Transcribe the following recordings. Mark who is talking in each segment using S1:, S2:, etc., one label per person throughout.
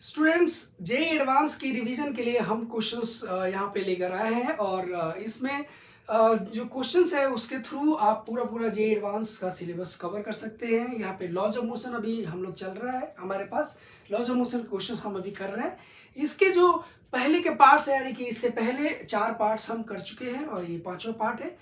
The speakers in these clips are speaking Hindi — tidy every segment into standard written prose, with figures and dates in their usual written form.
S1: स्टूडेंट्स जे एडवांस की रिवीजन के लिए हम क्वेश्चंस यहाँ पे लेकर आए हैं और इसमें जो क्वेश्चंस है उसके थ्रू आप पूरा पूरा जे एडवांस का सिलेबस कवर कर सकते हैं। यहाँ पे लॉज ऑफ मोशन अभी हम लोग चल रहा है, हमारे पास लॉज ऑफ मोशन क्वेश्चंस हम अभी कर रहे हैं। इसके जो पहले के पार्ट्स है, यानी कि इससे पहले 4 पार्ट्स हम कर चुके हैं और ये 5वां पार्ट है।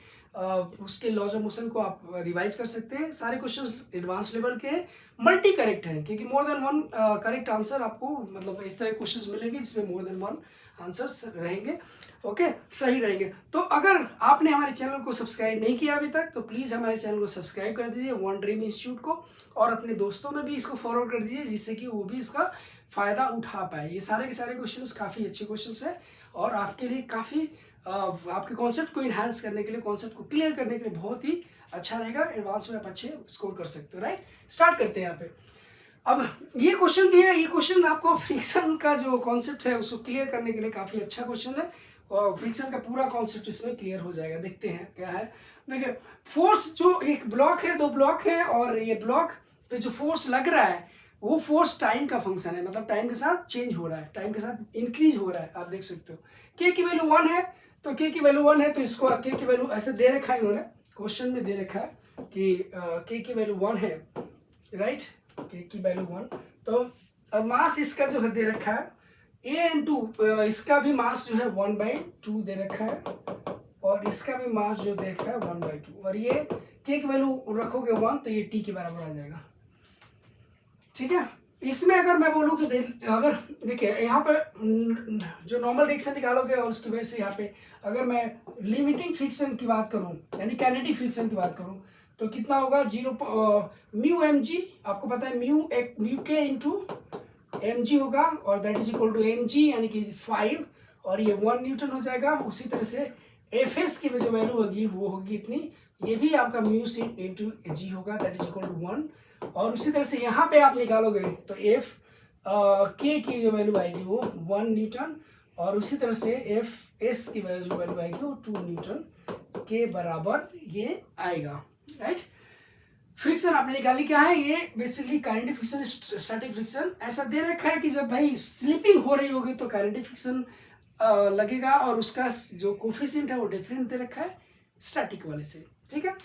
S1: उसके लॉज ऑफ मोशन को आप रिवाइज कर सकते हैं। सारे क्वेश्चंस एडवांस लेवल के मल्टी करेक्ट हैं, क्योंकि more than one correct answer आपको मतलब इस तरह क्वेश्चंस मिलेंगे जिसमें मोर देन वन आंसर्स रहेंगे। ओके, सही रहेंगे। तो अगर आपने हमारे चैनल को सब्सक्राइब नहीं किया अभी तक तो प्लीज़ हमारे चैनल को सब्सक्राइब कर दीजिए, वन ड्रीम इंस्टीट्यूट को, और अपने दोस्तों में भी इसको फॉरवर्ड कर दीजिए जिससे कि वो भी इसका फ़ायदा उठा पाए। ये सारे के सारे क्वेश्चंस काफ़ी अच्छे क्वेश्चंस हैं और आपके लिए काफ़ी आपके कॉन्सेप्ट को इन्हांस करने के लिए, कॉन्सेप्ट को क्लियर करने के लिए बहुत ही अच्छा रहेगा। एडवांस में आप अच्छे स्कोर कर सकते हो। राइट, स्टार्ट करते हैं यहाँ पे। अब ये क्वेश्चन भी है, ये क्वेश्चन आपको फ्रिक्शन का जो कॉन्सेप्ट है उसको क्लियर करने के लिए काफ़ी अच्छा क्वेश्चन है और फ्रिक्शन का पूरा कॉन्सेप्ट इसमें क्लियर हो जाएगा। देखते हैं क्या है। देखिए, फोर्स जो एक ब्लॉक है, 2 ब्लॉक है और ये ब्लॉक पे जो फोर्स लग रहा है वो फोर्स टाइम का फंक्शन है, मतलब टाइम के साथ चेंज हो रहा है, टाइम के साथ इंक्रीज हो रहा है। आप देख सकते हो के की वैल्यू 1 है, तो के की वैल्यू 1 है तो इसको के की वैल्यू ऐसे दे रखा है, इन्होंने क्वेश्चन में दे रखा है कि के की वैल्यू 1 है। राइट, के की वैल्यू 1, तो मास इसका जो है दे रखा है a/2, इसका भी मास जो है 1/2 दे रखा है और इसका भी मास जो दे रखा है 1/2, और ये के की वैल्यू रखोगे 1 तो ये t के बराबर आ जाएगा। ठीक है, इसमें अगर मैं बोलूँ कि अगर देखिए यहाँ पे जो नॉर्मल रिएक्शन निकालोगे और उसकी वजह से यहाँ पे अगर मैं लिमिटिंग फ्रिक्शन की बात करूँ यानी काइनेटिक फ्रिक्शन की बात करूँ तो कितना होगा, 0 म्यू एम जी, आपको पता है म्यू के इंटू एम जी होगा और that is equal to M G यानी कि 5 और ये 1 न्यूटन हो जाएगा। उसी तरह से एफ एस की जो वैल्यू होगी वो होगी इतनी, ये भी आपका म्यू सी इंटू जी होगा दैट इज इक्वल टू 1। और उसी तरह से यहाँ पे आप निकालोगे तो एफ के की जो वैल्यू आएगी वो 1 न्यूटन और उसी तरह से एफ एस की जो वैल्यू आएगी वो 2 न्यूटन के बराबर ये आएगा। राइट, फ्रिक्शन आपने निकाली क्या है, ये basically kinetic friction, static friction. ऐसा दे रखा है कि जब भाई स्लिपिंग हो रही होगी तो काइनेटिक फ्रिक्शन लगेगा और उसका जो कोफिशिएंट है वो डिफरेंट दे रखा है स्टैटिक वाले से। ठीक है,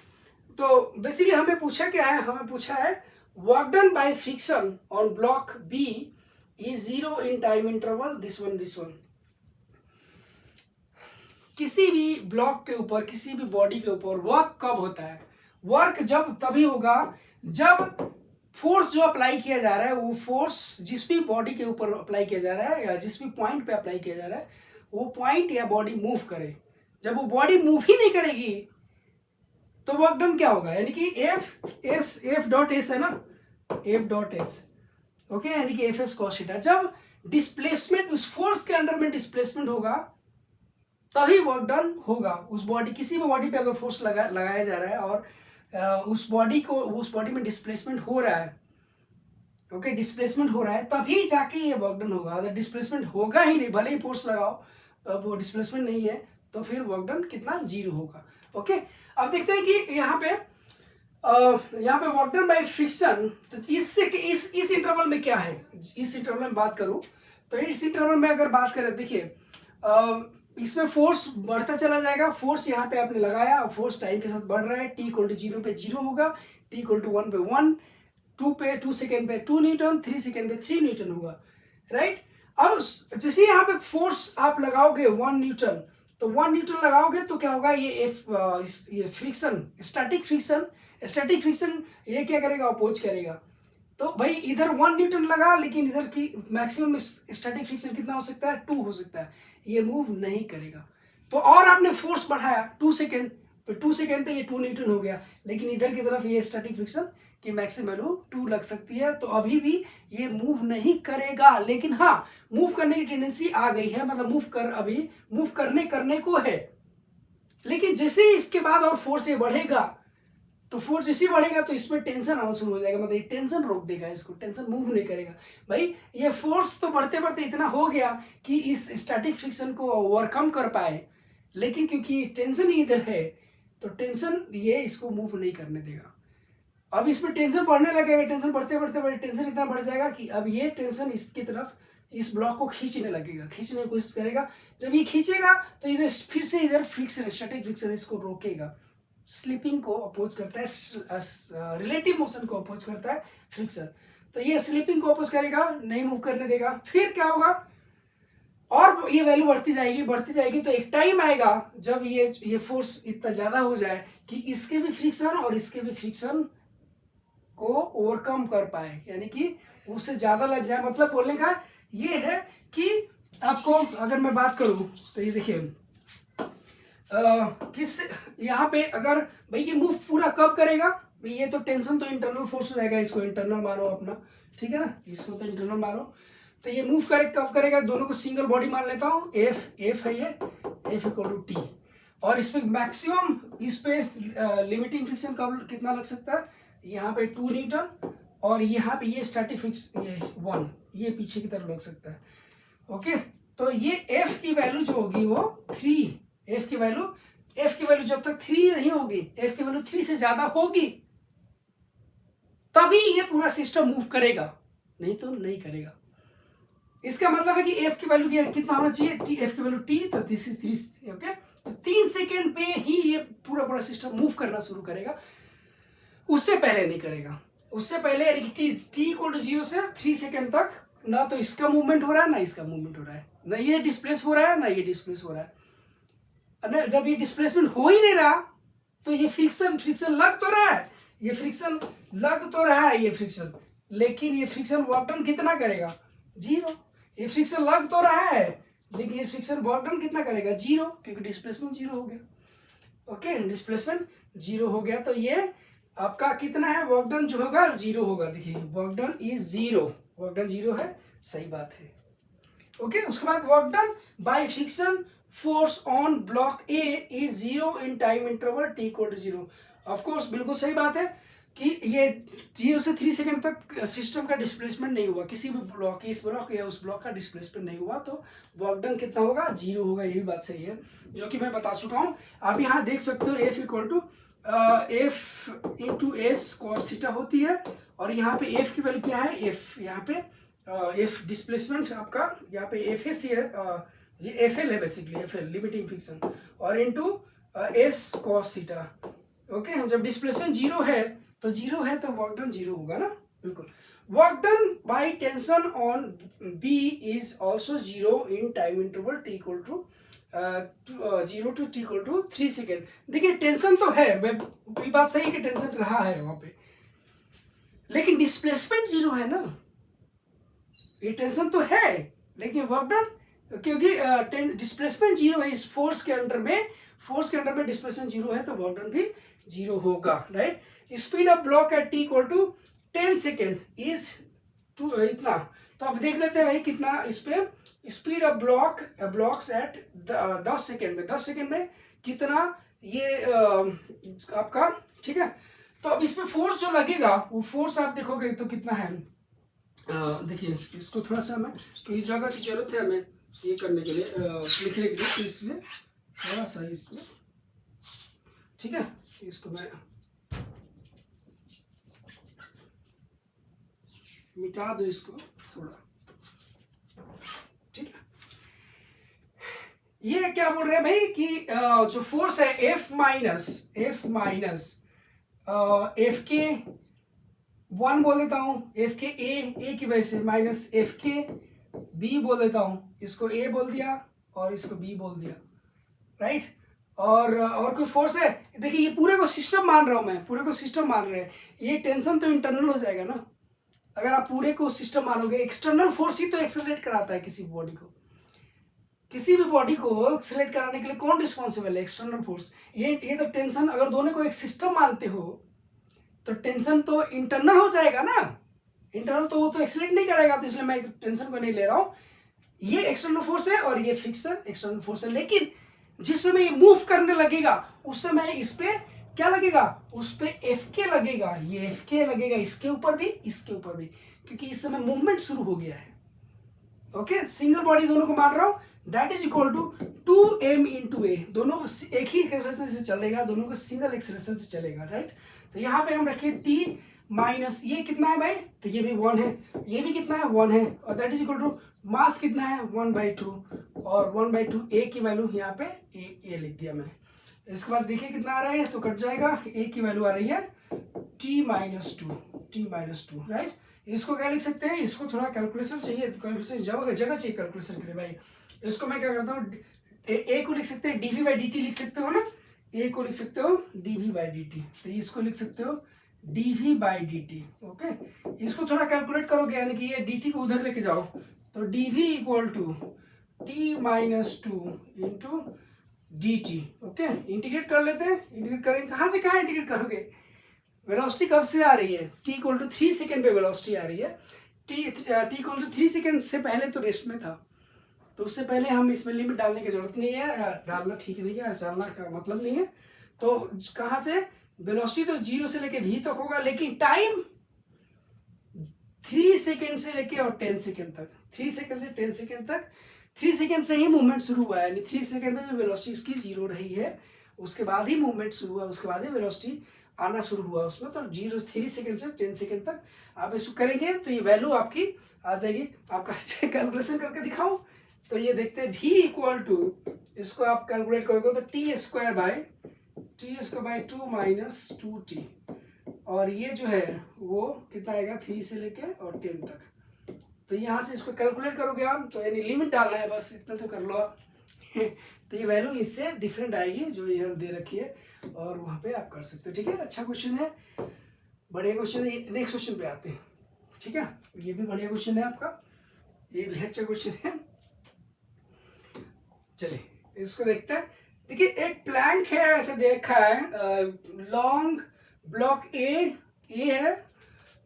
S1: तो बेसिकली हमें पूछा क्या है, हमें पूछा है work done by friction on block B is 0 in time interval this one. किसी भी ब्लॉक के ऊपर, किसी भी बॉडी के ऊपर वर्क कब होता है, वर्क जब तभी होगा जब फोर्स जो अप्लाई किया जा रहा है वो फोर्स जिस भी बॉडी के ऊपर अप्लाई किया जा रहा है या जिस भी पॉइंट पे अप्लाई किया जा रहा है वो पॉइंट या बॉडी मूव करे। जब वो बॉडी मूव ही नहीं करेगी तो वर्क डन क्या होगा, यानी कि एफ डॉट एस है ना, एफ डॉट एस, ओके, यानी कि एफ एस कॉस थीटा। जब डिस्प्लेसमेंट उस फोर्स के अंडर में डिस्प्लेसमेंट होगा तभी वर्क डन होगा। उस बॉडी, किसी भी बॉडी पे अगर फोर्स लगाया जा रहा है और उस बॉडी में डिस्प्लेसमेंट हो रहा है, ओके, डिस्प्लेसमेंट हो रहा है तभी जाके ये वर्क डन होगा। अगर डिस्प्लेसमेंट होगा ही नहीं, भले ही फोर्स लगाओ वो डिस्प्लेसमेंट नहीं है तो फिर वर्क डन कितना, 0 होगा। ओके, अब देखते हैं कि यहाँ पे वर्क डन बाय फ्रिक्शन, तो इससे इस इंटरवल में क्या है, इस इंटरवल में बात करूं तो इस इंटरवल में अगर बात करें, देखिए इसमें फोर्स बढ़ता चला जाएगा। फोर्स यहाँ पे आपने लगाया और फोर्स टाइम के साथ बढ़ रहा है, टी इक्वल टू 0 पे 0 होगा, टी इक्वल टू 1 पे 1, 2 सेकेंड पे 2 न्यूटन, 3 सेकेंड पे 3 न्यूटन होगा। राइट, अब जैसे यहाँ पे फोर्स आप लगाओगे 1 न्यूटन, तो 1 न्यूटन लगाओगे तो क्या होगा, ये फ्रिक्शन, स्टैटिक फ्रिक्शन ये क्या करेगा, अपोज करेगा। तो भाई इधर 1 न्यूटन लगा लेकिन इधर की मैक्सिमम स्टैटिक फ्रिक्शन कितना हो सकता है, 2 हो सकता है, ये मूव नहीं करेगा। तो और आपने फोर्स बढ़ाया 2 सेकेंड पे ये 2 न्यूटन हो गया, लेकिन इधर की तरफ ये स्टैटिक फ्रिक्शन की मैक्सिमम वैल्यू 2 लग सकती है, तो अभी भी ये मूव नहीं करेगा। लेकिन हाँ, मूव करने की टेंडेंसी आ गई है, मतलब अभी मूव करने को है। लेकिन जैसे इसके बाद और फोर्स ये बढ़ेगा तो फोर्स जैसे बढ़ेगा तो इसमें टेंशन आना शुरू हो जाएगा, मतलब ये टेंशन रोक देगा, इसको टेंशन मूव नहीं करेगा। भाई ये फोर्स तो बढ़ते बढ़ते इतना हो गया कि इस स्टैटिक फ्रिक्शन को ओवरकम कर पाए, लेकिन क्योंकि टेंशन ही इधर है तो टेंशन ये इसको मूव नहीं करने देगा। अब इसमें टेंशन बढ़ने लगेगा, टेंशन बढ़ते बढ़ते टेंशन इतना बढ़ जाएगा कि अब ये टेंशन इसकी तरफ इस ब्लॉक को खींचने लगेगा, खींचने की कोशिश करेगा। जब ये खींचेगा तो इधर फिर से इधर फ्रिक्शन, स्टैटिक फ्रिक्शन इसको रोकेगा, स्लिपिंग को अपोज करता है, रिलेटिव मोशन को अपोज करता है फ्रिक्शन। तो ये स्लिपिंग को अपोज करेगा, नहीं मूव करने देगा। फिर क्या होगा, और ये वैल्यू बढ़ती जाएगी, तो एक टाइम आएगा जब ये फोर्स इतना ज्यादा हो जाए कि इसके भी फ्रिक्शन और इसके भी फ्रिक्शन को ओवरकम कर पाए, यानी कि उससे ज्यादा लग जाए। मतलब बोलने का ये है कि आपको अगर मैं बात करूं तो ये देखिए किस यहाँ पे अगर भाई ये मूव पूरा कब करेगा भाई, ये तो टेंशन तो इंटरनल फोर्स हो जाएगा, इसको इंटरनल मानो अपना, ठीक है ना, इसको तो इंटरनल मानो। तो ये मूव कब करेगा, दोनों को सिंगल बॉडी मान लेता हूँ, एफ है ये, एफ इक्वल टू टी। और इस पे मैक्सिमम, इस पे लिमिटिंग फ्रिक्शन कब कितना लग सकता है, यहाँ पे 2 न्यूटन, और यहाँ पे ये स्टैटिक फ्रिक्शन ये 1, ये पीछे की तरफ लग सकता है। ओके, तो ये एफ की वैल्यू जो होगी वो 3, एफ की वैल्यू जब तक 3 नहीं होगी, एफ की वैल्यू 3 से ज्यादा होगी तभी ये पूरा सिस्टम मूव करेगा, नहीं तो नहीं करेगा। इसका मतलब है कि एफ की वैल्यू कितना होना चाहिए, टी, एफ की वैल्यू टी, तो दिस इज 3, ओके। तो 3 सेकेंड पे ही ये पूरा सिस्टम मूव करना शुरू करेगा, उससे पहले नहीं करेगा। उससे पहले यानी कि टी इक्वल टू 0 से 3 सेकेंड तक ना तो इसका मूवमेंट हो रहा है ना इसका मूवमेंट हो रहा है, ना ये डिस्प्लेस हो रहा है ना ये डिस्प्लेस हो रहा है। जब ये डिस्प्लेसमेंट हो ही नहीं रहा तो ये फ्रिक्शन लग तो रहा है, ये फ्रिक्शन लग तो रहा है, ये फ्रिक्शन, लेकिन ये फ्रिक्शन वर्क डन कितना करेगा, 0। ये फ्रिक्शन लग तो रहा है लेकिन ये फ्रिक्शन वर्क डन कितना करेगा, 0, क्योंकि डिस्प्लेसमेंट 0 हो गया। ओके, डिस्प्लेसमेंट 0 हो गया, तो ये आपका कितना है, वर्क डन जो होगा 0 होगा। देखिए work done is 0, work done 0 है, सही बात है। ओके, उसके बाद work done by friction force on block A is 0 in time interval T equal to 0। Of course बिल्कुल सही बात है कि ये 0 से 3 सेकंड तक सिस्टम का डिस्प्लेसमेंट नहीं हुआ, किसी भी ब्लॉक, इस ब्लॉक या उस ब्लॉक का डिस्प्लेसमेंट नहीं हुआ, तो वर्क डन कितना होगा, 0 होगा। ये भी बात सही है जो कि मैं बता चुका हूँ। आप यहाँ देख सकते हो F equal to F into S cos theta होती है, और यहाँ पे एफ की वैल्यू क्या है, एफ, यहाँ पे एफ डिस्प्लेसमेंट आपका, यहाँ पे एफ एस है, ये एफ एल है basically, F L limiting friction, और into S cos theta. Okay, जब डिस्प्लेसमेंट 0 है तो 0 है तो वर्क डन 0 होगा ना, बिल्कुल। Work done by tension on B is also 0 in time interval T equal to 0 to T equal to 3 second. देखिए टेंशन तो है, ये बात सही है कि टेंशन रहा है वहां पे, लेकिन डिस्प्लेसमेंट 0 है ना, ये टेंशन तो है लेकिन वर्क डन, क्योंकि डिस्प्लेसमेंट 0 है इस फोर्स के अंडर में डिस्प्लेसमेंट 0 है तो वर्क डन भी 0 होगा, right. Speed of block at T equal to 10 second is इतना। तो अब देख लेते हैं भाई कितना इस पे speed of blocks at 10 second में कितना ये आपका, ठीक है। तो अब इसमें फोर्स जो लगेगा वो फोर्स आप देखोगे तो कितना है, देखिए इसको थोड़ा सा हमें, क्योंकि जगह की जरूरत है हमें ये करने के लिए, लिखने के लिए, तो इसलिए थोड़ा सा इसमें, ठीक है, इसको मैं मिटा दो इसको थोड़ा, ठीक है। ये क्या बोल रहे हैं भाई कि जो फोर्स है एफ माइनस एफ के 1 बोल देता हूं, एफ के ए की वजह से, माइनस एफ के बी बोल देता हूं, इसको ए बोल दिया और इसको बी बोल दिया, राइट। और कोई फोर्स है, देखिए ये पूरे को सिस्टम मान रहा हूं मैं, पूरे को सिस्टम मान रहे हैं, ये टेंशन तो इंटरनल हो जाएगा ना, अगर आप पूरे को सिस्टम मानोगे। एक्सटर्नल फोर्स ही तो एक्सेलरेट कराता है किसी बॉडी को, किसी भी बॉडी को एक्सेलरेट कराने के लिए कौन रिस्पॉन्सिबल है, एक्सटर्नल फोर्स। ये तो टेंशन, अगर दोनों को एक सिस्टम मानते हो तो टेंशन तो इंटरनल हो जाएगा ना, इंटरनल तो वो तो एक्सेलरेट नहीं करेगा, तो इसलिए मैं टेंशन को नहीं ले रहा हूं। ये एक्सटर्नल फोर्स है और ये फ्रिक्शन एक्सटर्नल फोर्स है, लेकिन जिस समय ये मूव करने लगेगा उस समय इस पे क्या लगेगा, उस पे एफ के लगेगा, ये एफ के लगेगा इसके ऊपर भी, इसके ऊपर भी, क्योंकि इस समय मूवमेंट शुरू हो गया है। ओके, सिंगल बॉडी दोनों को मान रहा हूं, that is equal to 2m into A, दोनों एक ही एक्सेलरेशन से चलेगा, दोनों को सिंगल एक्सेलरेशन से चलेगा, राइट। तो यहाँ पे हम रखिए t माइनस ये कितना है भाई, तो ये भी 1 है, ये भी कितना है 1 है, और that is equal to mass कितना है 1/2, और 1/2 ए की वैल्यू यहाँ पे ए लिख दिया मैंने। इसके बाद देखिए कितना आ रहा है, तो कट जाएगा, ए की वैल्यू आ रही है t-2 राइट। इसको क्या लिख सकते हैं, इसको थोड़ा कैलकुलेशन चाहिए, कैलकुलेशन जगह चाहिए कैलकुलेशन के लिए भाई। इसको मैं क्या करता हूँ, ए को लिख सकते हैं dv/dt लिख सकते हो ना, ए को लिख सकते हो dv/dt, तो इसको लिख सकते हो dv/dt। ओके, इसको थोड़ा कैलकुलेट करोगे, यानी कि ये dt को उधर लेके जाओ, तो dv equal to t-2 into dt। Okay, integrate कर लेते हैं, इंटीग्रेट करेंगे, कहाँ से कहाँ इंटीग्रेट करोगे, वेलोसिटी कब से आ रही है, t इक्वल टू 3 सेकेंड पे वेलोसिटी आ रही है, t इक्वल टू 3 सेकेंड से पहले तो रेस्ट में था, तो उससे पहले हम इसमें लिमिट डालने की जरूरत नहीं है, डालना ठीक नहीं है, डालना का मतलब नहीं है। तो कहाँ से वेलोसिटी तो 0 से लेके v तक होगा, लेकिन टाइम 3 सेकेंड से लेके और 10 सेकेंड तक, 3 सेकेंड से 10 सेकेंड तक, 3 सेकेंड से ही मूवमेंट शुरू हुआ है, यानी 3 सेकेंड में वेलोसिटी इसकी 0 रही है, उसके बाद ही मूवमेंट शुरू हुआ, उसके बाद ही वेलोसिटी आना शुरू हुआ उसमें, तो 3 सेकेंड से 10 सेकेंड तक आप इसको करेंगे तो ये वैल्यू आपकी आ जाएगी। आपका कैलकुलेशन करके दिखाऊं, तो ये देखते हैं v इक्वल टू, इसको आप कैलकुलेट करोगे तो t² माइनस 2t, और ये जो है वो कितना आएगा 3 से लेके और 10 तक, तो यहाँ से इसको कैलकुलेट करोगे आप, तो यानी लिमिट डालना है बस, इतना तो कर लो आप तो ये वैल्यू इससे डिफरेंट आएगी जो यहाँ दे रखी है, और वहाँ पे आप कर सकते हो। ठीक है, अच्छा क्वेश्चन है, बढ़िया क्वेश्चन है। नेक्स्ट क्वेश्चन पे आते हैं। ठीक है, ये भी बढ़िया क्वेश्चन है आपका, ये भी अच्छा क्वेश्चन है। चलिए इसको देखते हैं। देखिए एक प्लैंक है, ऐसे दे रखा है, लॉन्ग ब्लॉक ए है,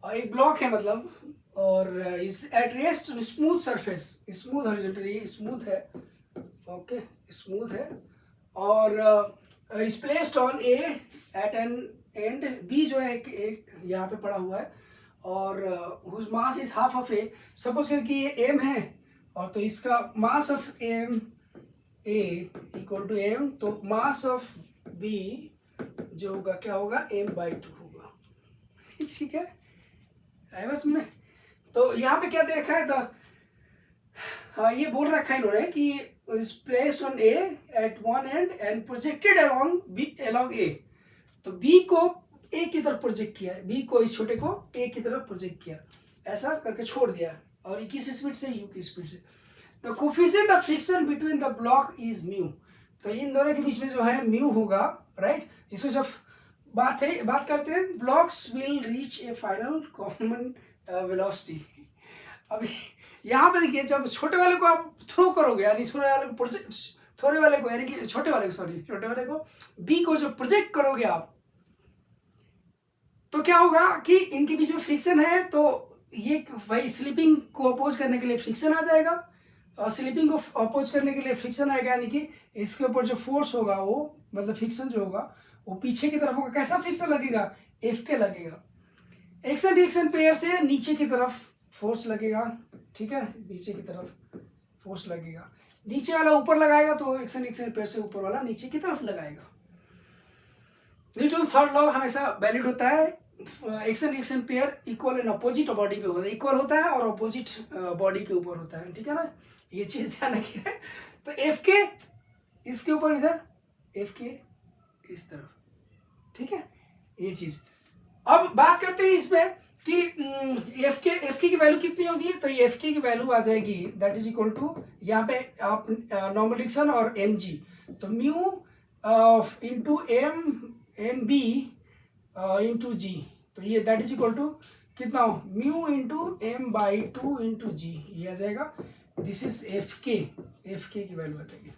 S1: और एक ब्लॉक है मतलब, और is at rest smooth surface, smooth horizontally smooth है, ओके स्मूथ है, और is placed on A at an end, B जो है एक यहाँ पे पड़ा हुआ है, और whose mass is half of A, suppose कि ये एम है, और तो इसका mass of M A equal to M, तो मास ऑफ बी जो होगा क्या होगा m/2 होगा। ठीक है, आए बस में। तो यहाँ पे क्या दे रखा है, तो हाँ ये बोल रखा है इन्होंने कि is placed on A at one end and projected along B along A, तो B को A की तरफ प्रोजेक्ट किया है, B को इस छोटे को A की तरफ प्रोजेक्ट किया, ऐसा करके छोड़ दिया, और किस स्पीड से, U की स्पीड से। The coefficient of friction between the block is mu, तो इन दोनों के बीच में जो है म्यू होगा, राइट। इसको जब बात करते हैं, blocks will reach a final common velocity. अब यहाँ पे देखिए, जब छोटे वाले को आप थ्रो करोगे, यानी छोटे वाले को प्रोजेक्ट, छोटे वाले को यानी कि छोटे वाले को बी को जब प्रोजेक्ट करोगे आप, तो क्या होगा कि इनके बीच में फ्रिक्शन है, तो ये भाई स्लिपिंग को अपोज करने के लिए फ्रिक्शन आ जाएगा, और स्लिपिंग को अपोज करने के लिए फ्रिक्शन आएगा, यानी कि इसके ऊपर जो फोर्स होगा वो, मतलब फ्रिक्शन जो होगा वो पीछे की तरफ होगा। कैसा फ्रिक्शन लगेगा, F के लगेगा। एक्शन रिएक्शन पेयर से नीचे की तरफ फोर्स लगेगा, ठीक है, नीचे की तरफ फोर्स लगेगा, नीचे वाला ऊपर लगाएगा तो एक्शन रिएक्शन पेयर से ऊपर वाला नीचे की तरफ लगाएगा। न्यूटन थर्ड लॉ हमेशा वैलिड होता है, action reaction pair equal and opposite body पे होता है, इक्वल होता है और अपोजिट बॉडी के ऊपर होता है, ठीक है ना, ये चीज ध्यान रखिए। तो एफ के इसके ऊपर, इधर एफ के इस तरफ, ठीक है, ये चीज। अब बात करते हैं इसमें कि एफ के की वैल्यू कितनी होगी, तो ये एफ के की वैल्यू आ जाएगी, दैट इज इक्वल टू, यहाँ पे आप नॉर्मल डिक्शन और एम जी, तो mu into M B into G, तो ये दैट इज इक्वल टू कितना हो, म्यू इंटू m/2 इंटू जी, ये आ जाएगा। दिस इज एफ के की वैल्यू आ जाएगी,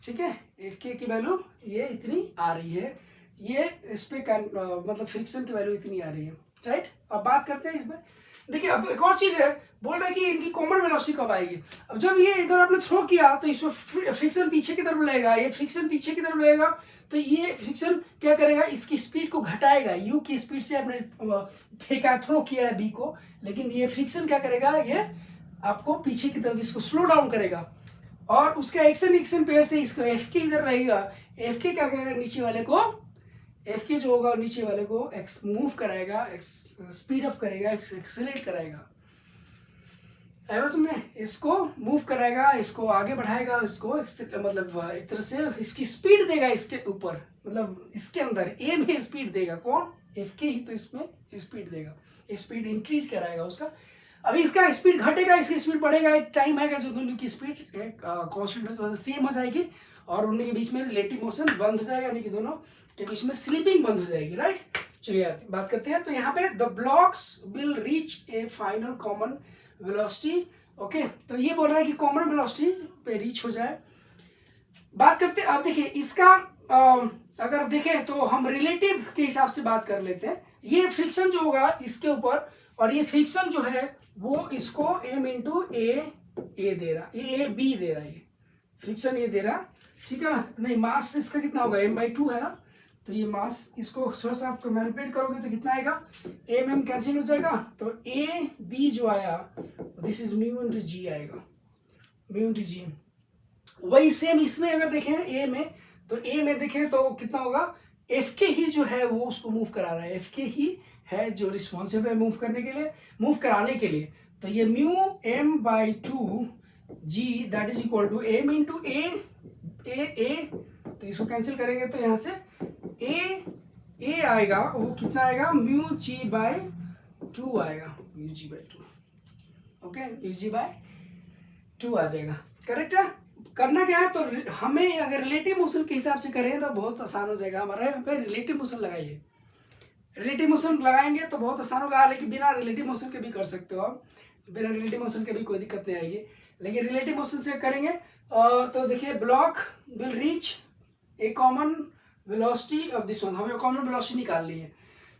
S1: ठीक है, एफ के की वैल्यू ये इतनी आ रही है, ये इस पे मतलब फ्रिक्शन की वैल्यू इतनी आ रही है, राइट। अब बात करते हैं इसमें, देखिए अब एक और चीज है, बोल रहा है कि इनकी कॉमन वेलोसिटी कब आएगी। अब जब ये इधर आपने थ्रो किया तो इसमें फ्रिक्शन पीछे की तरफ लगेगा, ये फ्रिक्शन पीछे की तरफ लगेगा, तो ये फ्रिक्शन क्या करेगा, इसकी स्पीड को घटाएगा, यू की स्पीड से आपने फेंका, थ्रो किया है बी को, लेकिन ये फ्रिक्शन क्या करेगा, ये आपको पीछे की तरफ इसको स्लो डाउन करेगा, और उसका एक्शन पेयर से इसका एफ के इधर रहेगा, एफ के क्या करेगा, नीचे वाले को एफ के जो होगा नीचे वाले को मूव कराएगा, स्पीड अप करेगा, एक्सेलरेट कराएगा। बस तुमने इसको मूव कराएगा, इसको आगे बढ़ाएगा, इसको मतलब एक तरह से इसकी स्पीड देगा इसके ऊपर, मतलब इसके अंदर ए में स्पीड देगा। कौन? एफ के ही तो इसमें स्पीड देगा, स्पीड इंक्रीज कराएगा उसका। अभी इसका स्पीड घटेगा, इसकी स्पीड बढ़ेगा, एक टाइम आएगा जो दोनों की स्पीड एक कॉन्स्टेंट सेम हो जाएगी और उनके बीच में रिलेटिव मोशन बंद हो जाएगा, यानी कि दोनों के बीच में स्लिपिंग बंद हो जाएगी। राइट, चलिए बात करते हैं। तो यहाँ पे the blocks will reach a final common velocity. Okay, तो ये बोल रहा है कि कॉमन वेलोसिटी पे रीच हो जाए। बात करते हैं अब, देखिए इसका अगर देखें तो हम रिलेटिव के हिसाब से बात कर लेते हैं। ये फ्रिक्शन जो होगा इसके ऊपर, और ये फ्रिक्शन जो है वो इसको m इंटू ए दे रहा, ये बी दे रहा है, ये फ्रिक्शन ये दे रहा, ठीक है ना। नहीं, मास इसका कितना होगा, m/2 है ना, तो ये मास इसको थोड़ा सा आप मैनिपुलेट करोगे तो कितना आएगा, m कैंसिल हो जाएगा, तो ए बी जो आया दिस इज म्यू इंटू जी आएगा, म्यू इंटू जी। वही सेम इसमें अगर देखें ए में, तो ए में देखें तो कितना होगा, एफ के ही जो है वो उसको मूव करा रहा है, एफ के ही है जो रिस्पॉन्सिबल है मूव करने के लिए, मूव कराने के लिए। तो ये mu m/2 G that is equal to m into A, तो इसको कैंसिल करेंगे तो यहाँ से ए आएगा, वो कितना आएगा, म्यू जी बाय 2 आएगा, mu G bye 2। Okay, mu G bye 2 आ जाएगा। करेक्ट है। करना क्या है, तो हमें अगर रिलेटिव मोशन के हिसाब से करें तो बहुत आसान हो जाएगा हमारा। यहाँ पे रिलेटिव मोशन लगाइए, रिलेटिव मोशन लगाएंगे तो बहुत आसान होगा, लेकिन बिना रिलेटिव मोशन के भी कर सकते हो आप, बिना रिलेटिव मोशन के भी कोई दिक्कत नहीं आएगी, लेकिन रिलेटिव मोशन से करेंगे तो देखिए block will reach a common velocity of this one, हमें कॉमन वेलोसिटी निकालनी है।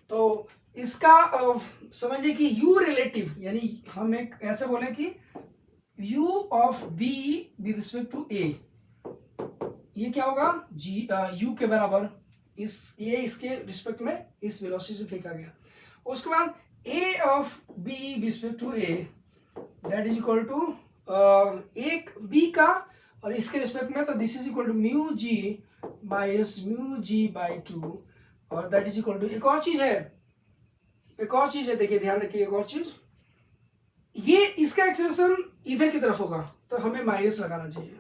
S1: तो इसका समझिए कि u रिलेटिव, यानी हम एक ऐसे बोले कि u of b with respect to a, ये क्या होगा, g u के बराबर, ये इसके रिस्पेक्ट में इस वेलोसिटी से फेंका गया। उसके बाद a of b with respect to a that is equal to एक b का और इसके रिस्पेक्ट में, तो this is equal to mu G minus mu G by 2, और दैट इज इक्वल टू एक और चीज है, देखिए ध्यान रखिए, एक और चीज, ये इसका एक्सेलरेशन इधर की तरफ होगा तो हमें माइनस लगाना चाहिए,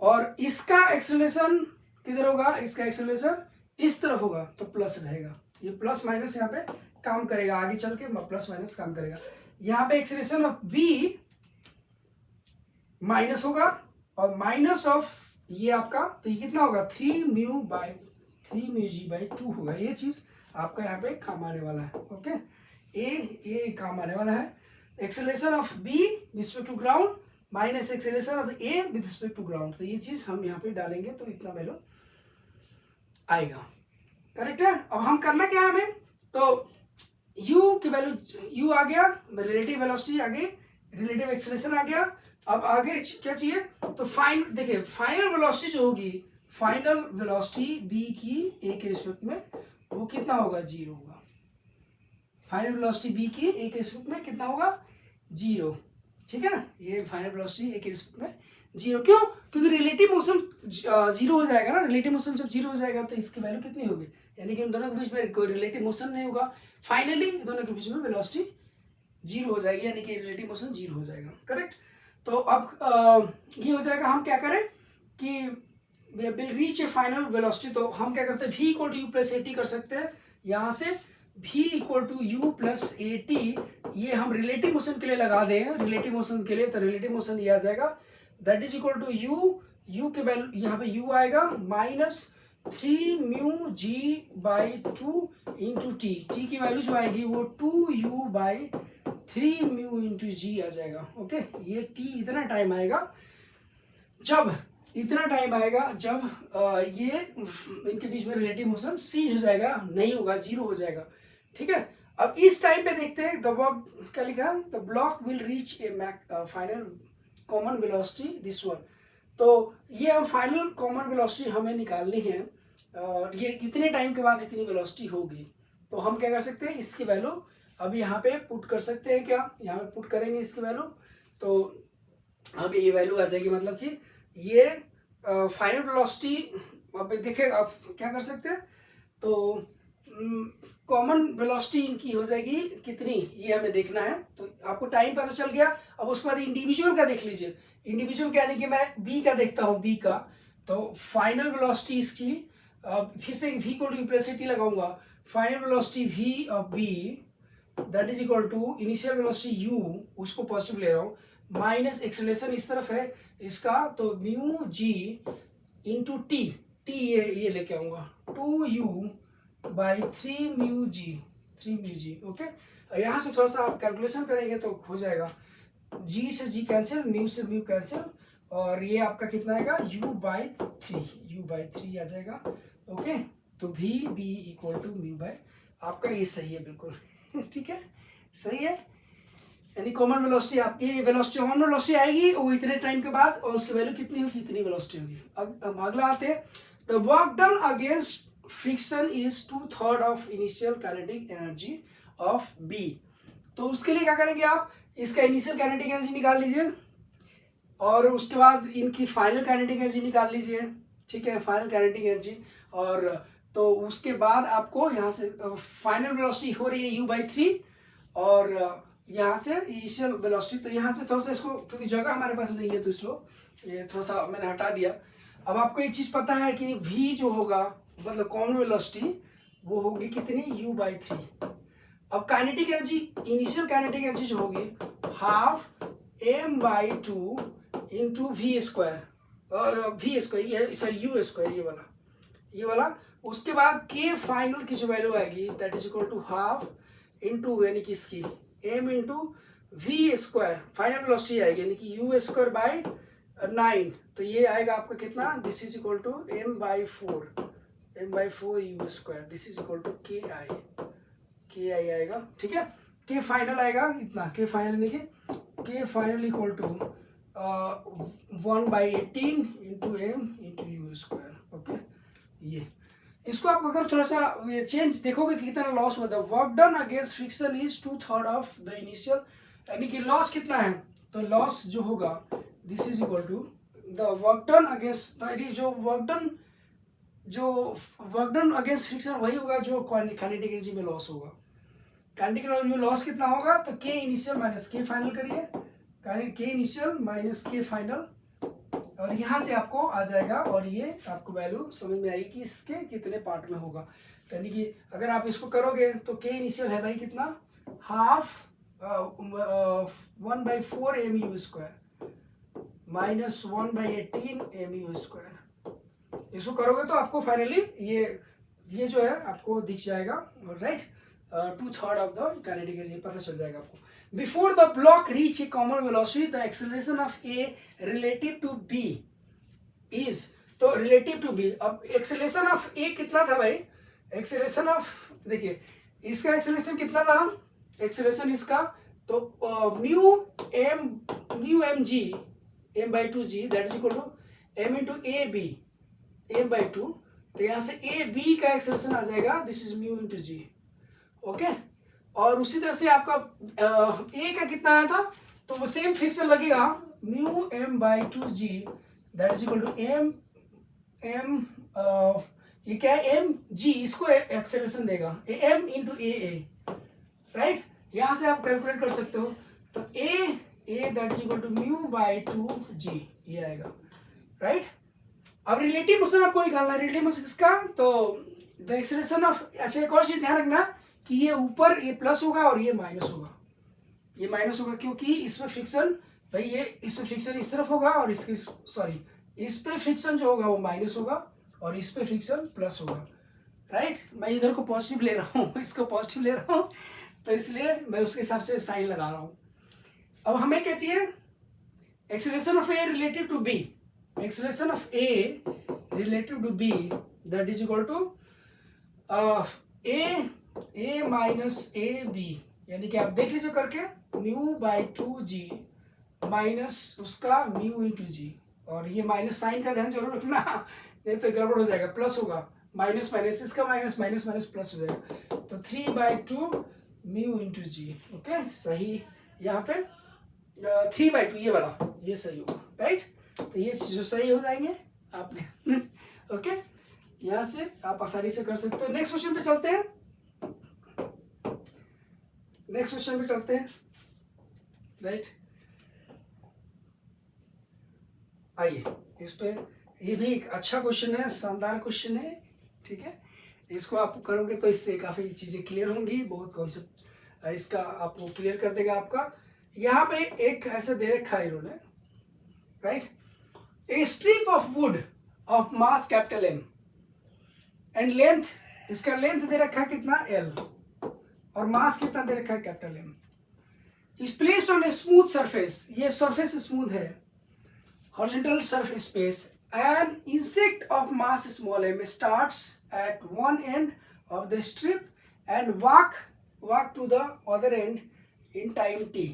S1: और इसका एक्सेलरेशन किधर होगा, इसका एक्सेलरेशन इस तरफ होगा तो प्लस रहेगा। ये प्लस माइनस यहाँ पे काम करेगा, आगे चल के प्लस माइनस काम करेगा। यहाँ पे एक्सेलरेशन ऑफ v माइनस होगा और माइनस ऑफ ये आपका, तो ये कितना होगा, 3 म्यू जी बाई 2 होगा। ये चीज आपका यहाँ पे काम आने वाला है। ओके, ये काम आने वाला है। Acceleration of b with respect to ground minus acceleration of a with respect to ground, तो ये चीज हम यहाँ पे डालेंगे तो इतना वैल्यू आएगा। करेक्ट है। अब हम करना क्या है हमें, तो u की वैल्यू u आ गया, रिलेटिव वेलोसिटी आ गई, रिलेटिव एक्सेलरेशन आ गया। अब आगे क्या चाहिए, तो देखिए फाइनल वेलोसिटी जो होगी, फाइनल वेलोसिटी b की a के रिस्पेक्ट में वो कितना होगा, 0 होगा। फाइनल वेलोसिटी b की a के रिस्पेक्ट में कितना होगा, 0, ठीक है ना। ये फाइनल वेलोसिटी a के रिस्पेक्ट में 0, क्यों, क्योंकि रिलेटिव मोशन 0 हो जाएगा ना, रिलेटिव मोशन जब 0 हो जाएगा तो इसकी वैल्यू कितनी होगी, यानी कि इन दोनों के बीच में कोई रिलेटिव मोशन नहीं होगा, फाइनली दोनों के बीच में वेलोसिटी 0 हो जाएगी, यानी कि रिलेटिव मोशन 0 हो जाएगा। करेक्ट। तो अब ये हो जाएगा, हम क्या करें कि will reach a final velocity, तो हम क्या करते हैं, v equal to U plus A T कर सकते हैं। यहाँ से v equal to U plus A T, ये हम रिलेटिव मोशन के लिए लगा दें, रिलेटिव मोशन के लिए, तो रिलेटिव मोशन ये आ जाएगा that is equal to U के वैल्यू, यहाँ पे u आएगा minus 3 mu G by 2 into T, T की वैल्यू जो आएगी वो 2u by 3 mu into G आ जाएगा। ओके, ये t इतना टाइम आएगा जब ये इनके बीच में रिलेटिव मोशन सीज हो जाएगा, नहीं होगा, 0 हो जाएगा। ठीक है। अब इस टाइम पे देखते हैं क्या लिखा, the block will reach a final common velocity this one, तो ये हम फाइनल कॉमन वेलोसिटी हमें निकालनी है, और ये कितने टाइम के बाद इतनी वेलोसिटी होगी, तो हम क्या कर सकते हैं, इसकी वैल्यू अब यहाँ पे पुट कर सकते हैं। क्या यहाँ पे पुट करेंगे इसकी वैल्यू, तो अब ये वैल्यू आ जाएगी, मतलब कि ये फाइनल वेलोसिटी, अब देखिए आप क्या कर सकते हैं, तो कॉमन वेलोसिटी इनकी हो जाएगी कितनी, ये हमें देखना है। तो आपको टाइम पता चल गया। अब उसके बाद इंडिविजुअल का देख लीजिए। इंडिविजुअल का यानी कि मैं बी का देखता हूँ, बी का तो फाइनल वेलोसिटी इसकी फिर से v को यूप्रेसिटी लगाऊंगा। Final velocity v of b that is equal to initial velocity u, उसको पॉजिटिव ले रहा हूँ, माइनस एक्सेलरेशन इस तरफ है इसका, तो म्यू g इंटू टी, ये लेके आऊंगा 2u by 3 mu ji, okay. यहाँ से थोड़ा सा आप कैलकुलेशन करेंगे तो हो जाएगा, g से g कैंसिल, म्यू से म्यू कैंसिल, और ये आपका कितना आएगा u/3 आ जाएगा, ओके। तो v b equal to mu by, आपका ये सही है बिल्कुल ठीक है, सही है। यानी कॉमन वेलोसिटी आपकी वेलोसिटी कॉमन वेलोसिटी आएगी वो इतने टाइम के बाद, और उसकी वैल्यू कितनी होगी, इतनी वेलोसिटी होगी। अब अगला आते हैं, the work done against friction is 2/3 of initial kinetic energy of B. तो उसके लिए क्या करेंगे आप, इसका इनिशियल काइनेटिक एनर्जी निकाल लीजिए और उसके बाद इनकी फाइनल काइनेटिक एनर्जी निकाल लीजिए, ठीक है, फाइनल काइनेटिक एनर्जी। और तो उसके बाद आपको यहाँ से फाइनल वेलोसिटी हो रही है u/3 और यहाँ से इनिशियल वेलोसिटी। तो यहाँ से थोड़ा सा इसको, क्योंकि जगह हमारे पास नहीं है तो इसको ये थोड़ा सा मैंने हटा दिया। अब आपको एक चीज़ पता है कि v जो होगा मतलब कॉमन वेलोसिटी वो होगी कितनी, u/3। अब kinetic energy, initial kinetic energy जो होगी half m/2 into v square, ये सॉरी u स्क्वायर, ये वाला। उसके बाद k फाइनल की जो वैल्यू आएगी that is equal to half into यानी कि इसकी m into v square, final velocity आएगी यानी कि u स्क्वायर बाई 9। तो ये आएगा आपका कितना, this is equal to m/4 u square, this is equal to ki आएगा, ठीक है। k फाइनल आएगा इतना, k फाइनल यानी कि k final equal to 1/18 into m into U square, okay. ये इसको आप अगर थोड़ा सा ये चेंज देखोगे कि कितना लॉस हुआ था, work done against friction is 2/3 of the initial, यानी कि लॉस कितना है, तो लॉस जो होगा this is equal to the work done against, जो वर्क डन अगेंस्ट फ्रिक्शन वही होगा जो काइनेटिक एनर्जी में लॉस होगा। काइनेटिक एनर्जी में लॉस कितना होगा, तो k initial minus k final करिए, k initial minus k final, और यहाँ से आपको आ जाएगा, और ये आपको वैल्यू समझ में आएगी कि इसके कितने पार्ट में होगा। यानी कि अगर आप इसको करोगे तो k इनिशियल है भाई कितना, half 1/4 mu square minus 1/18 mu square. इसको करोगे तो आपको फाइनली ये जो है आपको दिख जाएगा, right, 2/3 of the kinetic energy पता चल जाएगा आपको। Before the block reach a common velocity the acceleration of A relative to B is, तो रिलेटिव टू बी, अब एक्सेलरेशन ऑफ ए कितना था भाई, एक्सेलरेशन ऑफ, देखिए इसका एक्सेलरेशन कितना था, एक्सेलरेशन इसका तो mu M G m/2g that is equal to m into A B m/2। तो यहाँ से ए बी का एक्सेलरेशन आ जाएगा, this is mu into G, okay. और उसी तरह से आपका ए का कितना आया था, तो वो सेम फ्रिक्शन लगेगा mu m/2g that is equal to M ये क्या है एम जी, इसको एक्सेलरेशन देगा m इंटू ए, राइट। यहाँ से आप कैलकुलेट कर सकते हो, तो A that is equal to μ/2g ये आएगा, राइट। अब रिलेटिव मोशन आपको निकालना है, रिलेटिव मोशन किसका, तो द एक्सेलरेशन ऑफ, अच्छा एक और चीज ध्यान रखना कि ये ऊपर ये प्लस होगा और ये माइनस होगा, ये माइनस होगा क्योंकि इसमें फ्रिक्शन भाई ये इसमें फ्रिक्शन इस तरफ होगा और इसकी सॉरी इस पे फ्रिक्शन जो होगा वो माइनस होगा और इस पे फ्रिक्शन प्लस होगा, राइट। मैं इधर को पॉजिटिव ले रहा हूँ, इसको पॉजिटिव ले रहा हूँ, तो इसलिए मैं उसके हिसाब से साइन लगा रहा हूँ। अब हमें क्या चाहिए, acceleration of A relative to B, acceleration of A relative to B that is equal to A minus A B, यानी कि आप देख लीजिए करके μ/2g माइनस उसका म्यू इंटू जी, और ये माइनस साइन का ध्यान जरूर रखना, नहीं तो गड़बड़ हो जाएगा, प्लस होगा, माइनस माइनस इसका माइनस माइनस माइनस प्लस हो जाएगा, तो 3/2 म्यू इंटू जी, ओके सही। यहाँ पे 3/2 ये वाला ये सही होगा, राइट। तो ये जो सही हो जाएंगे आप ओके। यहाँ से आप आसानी से कर सकते हो। नेक्स्ट क्वेश्चन पे चलते हैं, नेक्स्ट क्वेश्चन पे चलते हैं, राइट। आइए इस पे, ये भी एक अच्छा क्वेश्चन है, शानदार क्वेश्चन है, ठीक है। इसको आप करोगे तो इससे काफ़ी चीज़ें क्लियर होंगी, बहुत कॉन्सेप्ट इसका आपको क्लियर कर देगा आपका। यहाँ पे एक ऐसे दे रखा है इन्होंने, right, a strip of wood of mass capital M and length, इसका लेंथ दे रखा है कितना एल और मास कितना दे रखा है capital M, is placed on a smooth surface, ये सरफेस स्मूथ है, horizontal surface space, an insect of mass small m starts at one end of the strip and walk to the other end in time t।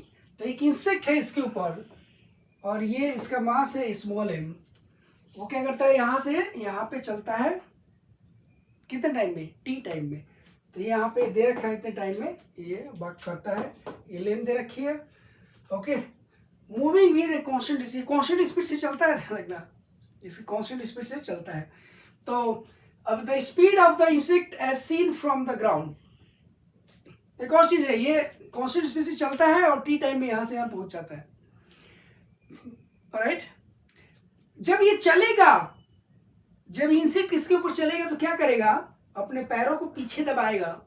S1: तो एक इंसेक्ट है इसके ऊपर और ये इसका मास है स्मॉल m, वो क्या करता है यहाँ से यहाँ पे चलता है कितने टाइम में, t टाइम में। तो यहाँ पे दे रखा है इतने टाइम में ये वॉक करता है, ये लेंथ दे रखी है, okay. Moving with a constant speed, constant speed से चलता है, ध्यान रखना, इसकी कांस्टेंट स्पीड से चलता है। तो अब the speed of the insect as seen from the ground, एक और चीज है, ये कांस्टेंट स्पीड से चलता है और टी टाइम में यहां से यहां पहुंच जाता है, राइट। जब ये चलेगा, जब इंसेक्ट इसके ऊपर चलेगा तो क्या करेगा, अपने पैरों को पीछे दबाएगा।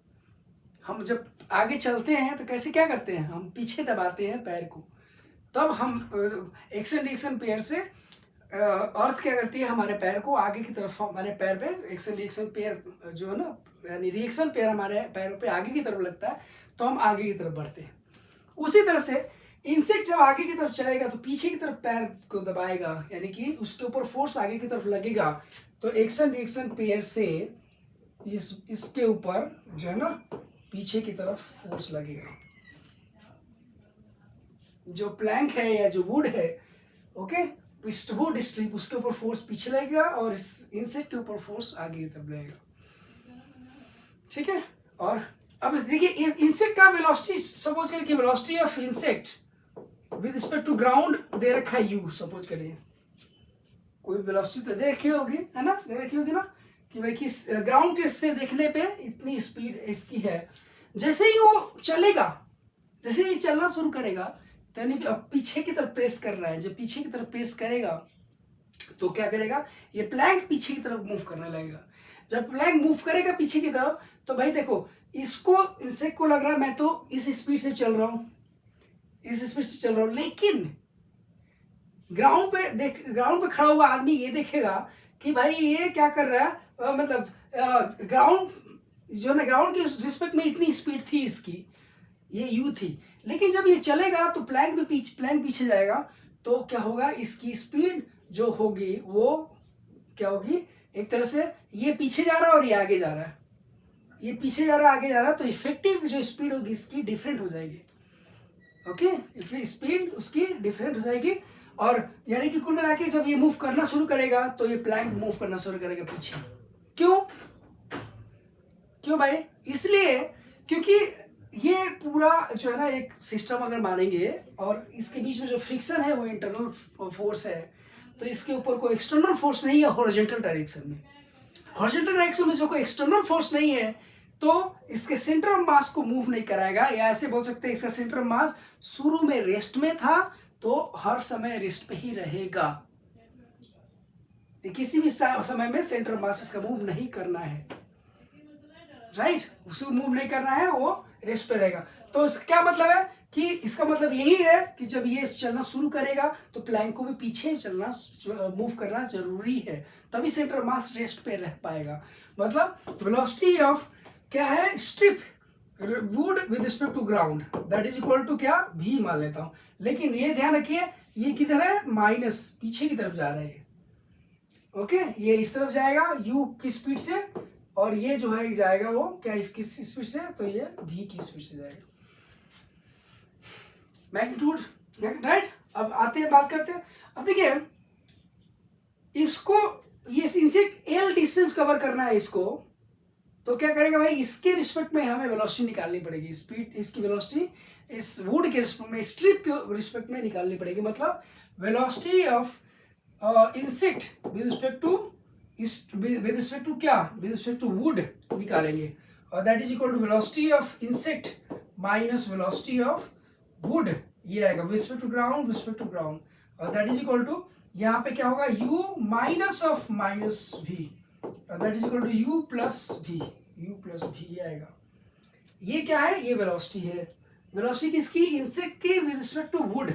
S1: हम जब आगे चलते हैं तो कैसे क्या करते हैं, हम पीछे दबाते हैं पैर को, तब हम एक्शन रिएक्शन पेयर से अर्थ क्या करती है, हमारे पैर को आगे की तरफ, हमारे पैर पे एक्शन रिएक्शन पेयर जो है ना, यानी रिएक्शन पेयर हमारे पैरों पे आगे की तरफ लगता है तो हम आगे की तरफ बढ़ते हैं। उसी तरह से इंसेक्ट जब आगे की तरफ चलेगा तो पीछे की तरफ पैर को दबाएगा, यानी कि उसके ऊपर फोर्स आगे की तरफ लगेगा, तो एक्शन रिएक्शन पेयर से इसके ऊपर जो है ना पीछे की तरफ फोर्स लगेगा। जो प्लैंक है या जो वुड है, ओके, वुड स्ट्रिप, उसके ऊपर फोर्स पीछे लगेगा और इस इंसेक्ट के ऊपर फोर्स आगे की तरफ लगेगा, ठीक है। और अब देखिए इंसेक्ट का वेलोसिटी, सपोज करिए कि velocity of insect with respect to ground दे रखा है u, सपोज करिए कोई वेलोसिटी तो दे रखी होगी, है ना, दे रखी होगी ना, कि भाई किस ग्राउंड से देखने पे इतनी स्पीड इसकी है। जैसे ही वो चलेगा, जैसे ही चलना शुरू करेगा, यानी पीछे की तरफ प्रेस कर रहा है, जब पीछे की तरफ प्रेस करेगा तो क्या करेगा, ये प्लैंक पीछे की तरफ मूव करने लगेगा। जब प्लैंक मूव करेगा पीछे की तरफ, तो भाई देखो इसको, इंसेक्ट को लग रहा है मैं तो इस स्पीड से चल रहा हूँ, इस स्पीड से चल रहा हूँ, लेकिन ग्राउंड पे खड़ा हुआ आदमी ये देखेगा कि भाई ये क्या कर रहा है, मतलब ग्राउंड जो ना, ग्राउंड के रिस्पेक्ट में इतनी स्पीड थी इसकी, ये यू थी, लेकिन जब ये चलेगा तो प्लैंक पीछे जाएगा, तो क्या होगा, इसकी स्पीड जो होगी वो क्या होगी, एक तरह से ये पीछे जा रहा है और ये आगे जा रहा है, ये पीछे जा रहा है आगे जा रहा है, तो इफेक्टिव जो स्पीड होगी इसकी डिफरेंट हो जाएगी, ओके, स्पीड उसकी डिफरेंट हो जाएगी। और यानी कि कुल मिला के जब ये मूव करना शुरू करेगा तो ये प्लैंक मूव करना शुरू करेगा पीछे। क्यों भाई, इसलिए क्योंकि ये पूरा जो है ना एक सिस्टम अगर मानेंगे और इसके बीच में जो फ्रिक्शन है वो इंटरनल फोर्स है, तो इसके ऊपर कोई एक्सटर्नल फोर्स नहीं है हॉरिजॉन्टल डायरेक्शन में। हॉरिजॉन्टल डायरेक्शन में जो कोई एक्सटर्नल फोर्स नहीं है तो इसके सेंटर ऑफ मास को मूव नहीं कराएगा, या ऐसे बोल सकते हैं इसका सेंटर ऑफ मास शुरू में रेस्ट में था तो हर समय रेस्ट पे ही रहेगा, किसी भी समय में सेंटर ऑफ मास इसका मूव नहीं करना है, राइट, उसको मूव नहीं करना है, वो रेस्ट पे रहेगा। तो इसका क्या मतलब है कि इसका मतलब यही है कि जब ये चलना शुरू करेगा तो प्लैंक को भी पीछे चलना, मूव करना जरूरी है, तभी सेंटर ऑफ मास रेस्ट पे रह पाएगा। मतलब वेलोसिटी ऑफ क्या है, strip wood with respect to ground that is equal to क्या, v मान लेता हूं, लेकिन ये ध्यान रखिए ये किधर है, माइनस पीछे की तरफ जा रहा है, ओके, ये इस तरफ जाएगा u की स्पीड से, और ये जो है जाएगा वो क्या, इसकी स्पीड से, तो ये v की स्पीड से जाएगा, मैग्नीट्यूड, राइट। अब आते हैं, बात करते हैं, अब देखिए इसको, ये इंसेक्ट l डिस्टेंस कवर करना है इसको, तो क्या करेगा भाई, इसके रिस्पेक्ट में हमें वेलोसिटी निकालनी पड़ेगी, स्पीड इसकी वेलोसिटी इस वुड के रिस्पेक्ट में, स्ट्रिप के रिस्पेक्ट में निकालनी पड़ेगी। मतलब velocity of insect with respect to इस विद रिस्पेक्ट टू क्या, विद रिस्पेक्ट टू वुड निकालेंगे, और that is equal to velocity of insect minus velocity of wood, ये आएगा with respect to ground, with respect to ground, और दैट इज इक्वल टू यहाँ पे क्या होगा u minus of minus v, और that is equal to u plus v, ये आएगा। ये क्या है, ये वेलोसिटी है, वेलोसिटी किसकी, इंसेक्ट की विद रिस्पेक्ट टू वुड।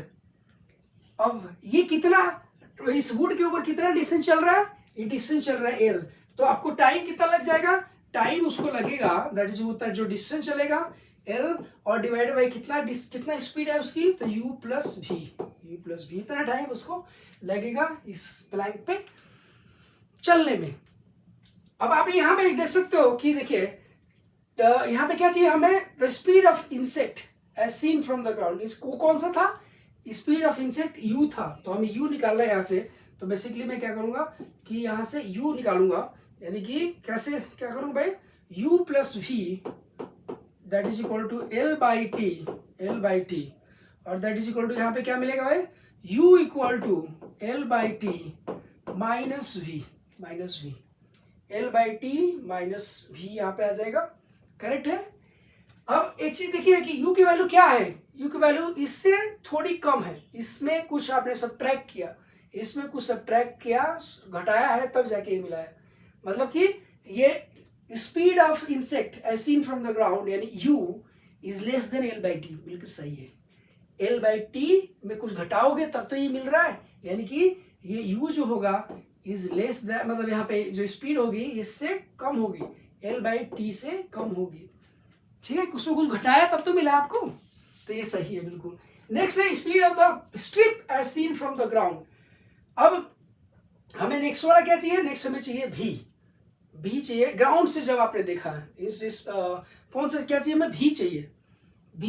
S1: अब ये कितना, इस वुड के ऊपर कितना डिस्टेंस चल रहा है, ये डिस्टेंस चल रहा है l, तो आपको टाइम कितना लग जाएगा, टाइम उसको लगेगा दैट इज होता है जो डिस्टेंस चलेगा l, और डिवाइडेड बाई कितना स्पीड है उसकी, तो u प्लस v, इतना टाइम उसको लगेगा इस प्लैंक पे चलने में। अब आप यहाँ पे देख सकते हो कि देखिए यहाँ पे क्या चाहिए हमें, the speed of insect as seen from the ground, इसको कौन सा था, स्पीड ऑफ इंसेक्ट u था, तो हमें u निकालना है यहाँ से। तो बेसिकली मैं क्या करूंगा कि यहाँ से u निकालूंगा, यानी कि कैसे क्या करूँ भाई, u plus v that is equal to l by T, और दैट इज इक्वल टू यहाँ पे क्या मिलेगा भाई, u equal to l by T minus v, l by T minus v यहाँ पे आ जाएगा, करेक्ट है। अब एक चीज देखिए कि u की वैल्यू क्या है, u की वैल्यू इससे थोड़ी कम है, इसमें कुछ आपने सब्ट्रैक्ट किया, इसमें कुछ सब्ट्रैक्ट किया, घटाया है, तब जाके ये मिला है। मतलब कि ये speed of insect as seen from the ground यानी u is less than l by T, बिल्कुल सही है। l बाई टी में कुछ घटाओगे तब तो ये मिल रहा है, यानी कि ये u जो होगा इज लेस देन, मतलब यहाँ पे जो स्पीड होगी इससे कम होगी, l बाई टी से कम होगी, ठीक है, उसमें कुछ घटाया तब तो मिला आपको, तो ये सही है बिल्कुल। नेक्स्ट है speed of the strip as seen from the ground. अब हमें नेक्स्ट वाला क्या चाहिए, नेक्स्ट हमें चाहिए भी चाहिए, ग्राउंड से जब आपने देखा कौन सा क्या चाहिए, हमें भी